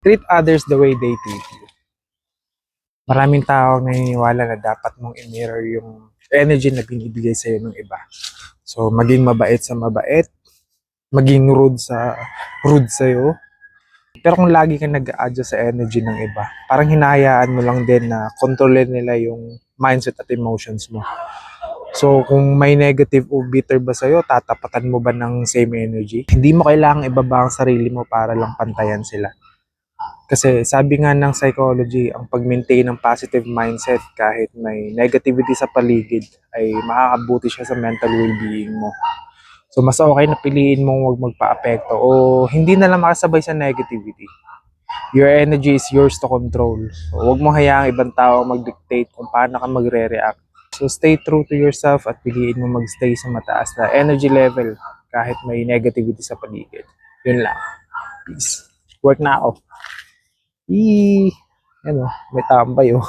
Treat others the way they treat you. Maraming tao naniniwala na dapat mong i-mirror yung energy na binibigay sa'yo ng iba. So, maging mabait sa mabait, maging rude sa rude sa'yo. Pero kung lagi kang nag-a-adjust sa energy ng iba, parang hinahayaan mo lang din na kontrolin nila yung mindset at emotions mo. So, kung may negative o bitter ba sa'yo, tatapatan mo ba ng same energy? Hindi mo kailangang ibaba ang sarili mo para lang pantayan sila. Kasi sabi nga ng psychology, ang pag-maintain ng positive mindset kahit may negativity sa paligid ay makakabuti siya sa mental well-being mo. So mas okay na piliin mong huwag magpa-apekto o hindi na lang makasabay sa negativity. Your energy is yours to control. So huwag mo hayaang ibang tao mag-dictate kung paano ka magre-react. So stay true to yourself at piliin mo mag-stay sa mataas na energy level kahit may negativity sa paligid. Yun lang. Peace. Work na ako. Ano, may tambay oh.